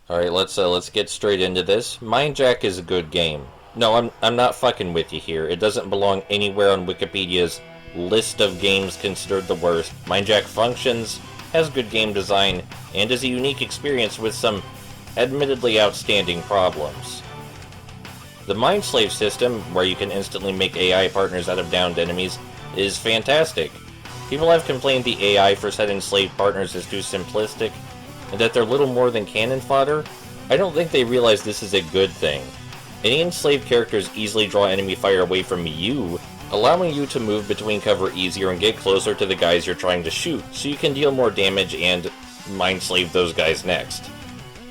Alright, let's get straight into this. Mindjack is a good game. No, I'm not fucking with you here. It doesn't belong anywhere on Wikipedia's list of games considered the worst. Mindjack functions, has good game design, and is a unique experience with some admittedly outstanding problems. The Mind Slave system, where you can instantly make AI partners out of downed enemies, is fantastic. People have complained the AI for said enslaved partners is too simplistic, and that they're little more than cannon fodder. I don't think they realize this is a good thing. Any enslaved characters easily draw enemy fire away from you, allowing you to move between cover easier and get closer to the guys you're trying to shoot, so you can deal more damage and mind slave those guys next.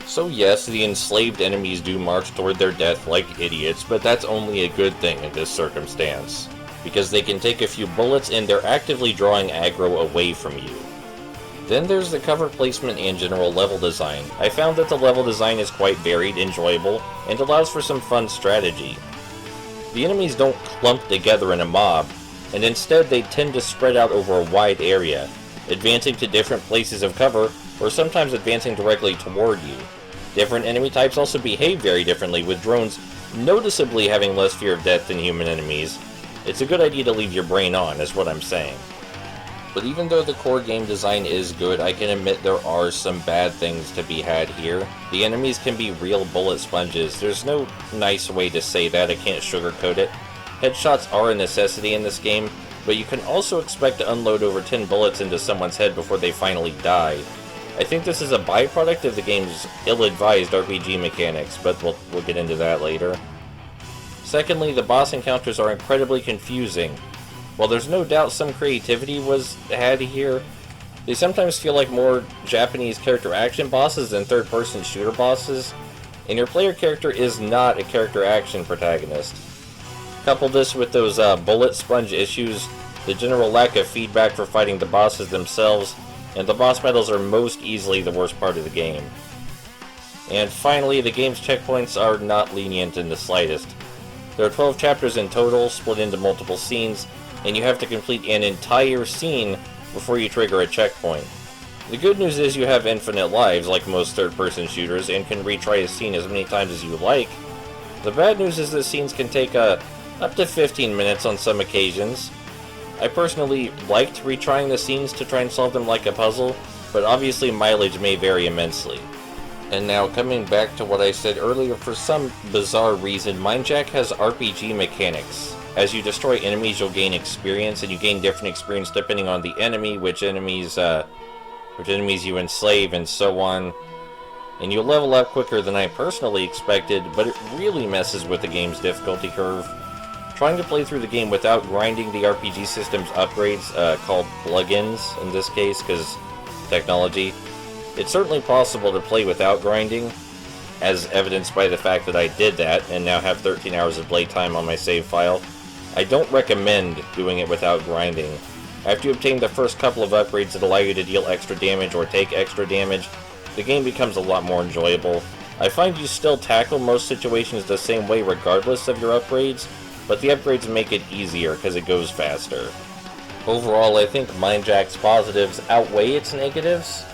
So yes, the enslaved enemies do march toward their death like idiots, but that's only a good thing in this circumstance, because they can take a few bullets and they're actively drawing aggro away from you. Then there's the cover placement and general level design. I found that the level design is quite varied, enjoyable, and allows for some fun strategy. The enemies don't clump together in a mob, and instead they tend to spread out over a wide area, advancing to different places of cover, or sometimes advancing directly toward you. Different enemy types also behave very differently, with drones noticeably having less fear of death than human enemies. It's a good idea to leave your brain on, is what I'm saying. But even though the core game design is good, I can admit there are some bad things to be had here. The enemies can be real bullet sponges. There's no nice way to say that, I can't sugarcoat it. Headshots are a necessity in this game, but you can also expect to unload over 10 bullets into someone's head before they finally die. I think this is a byproduct of the game's ill-advised RPG mechanics, but we'll get into that later. Secondly, the boss encounters are incredibly confusing. While there's no doubt some creativity was had here, they sometimes feel like more Japanese character action bosses than third-person shooter bosses, and your player character is not a character action protagonist. Couple this with those bullet sponge issues, the general lack of feedback for fighting the bosses themselves, and the boss battles are most easily the worst part of the game. And finally, the game's checkpoints are not lenient in the slightest. There are 12 chapters in total, split into multiple scenes, and you have to complete an entire scene before you trigger a checkpoint. The good news is you have infinite lives, like most third-person shooters, and can retry a scene as many times as you like. The bad news is that scenes can take up to 15 minutes on some occasions. I personally liked retrying the scenes to try and solve them like a puzzle, but obviously mileage may vary immensely. And now, coming back to what I said earlier, for some bizarre reason, Mindjack has RPG mechanics. As you destroy enemies, you'll gain experience, and you gain different experience depending on the enemy, which enemies you enslave, and so on. And you'll level up quicker than I personally expected, but it really messes with the game's difficulty curve. Trying to play through the game without grinding the RPG system's upgrades, called plugins in this case, because technology, it's certainly possible to play without grinding, as evidenced by the fact that I did that, and now have 13 hours of playtime on my save file. I don't recommend doing it without grinding. After you obtain the first couple of upgrades that allow you to deal extra damage or take extra damage, the game becomes a lot more enjoyable. I find you still tackle most situations the same way regardless of your upgrades, but the upgrades make it easier because it goes faster. Overall, I think Mindjack's positives outweigh its negatives.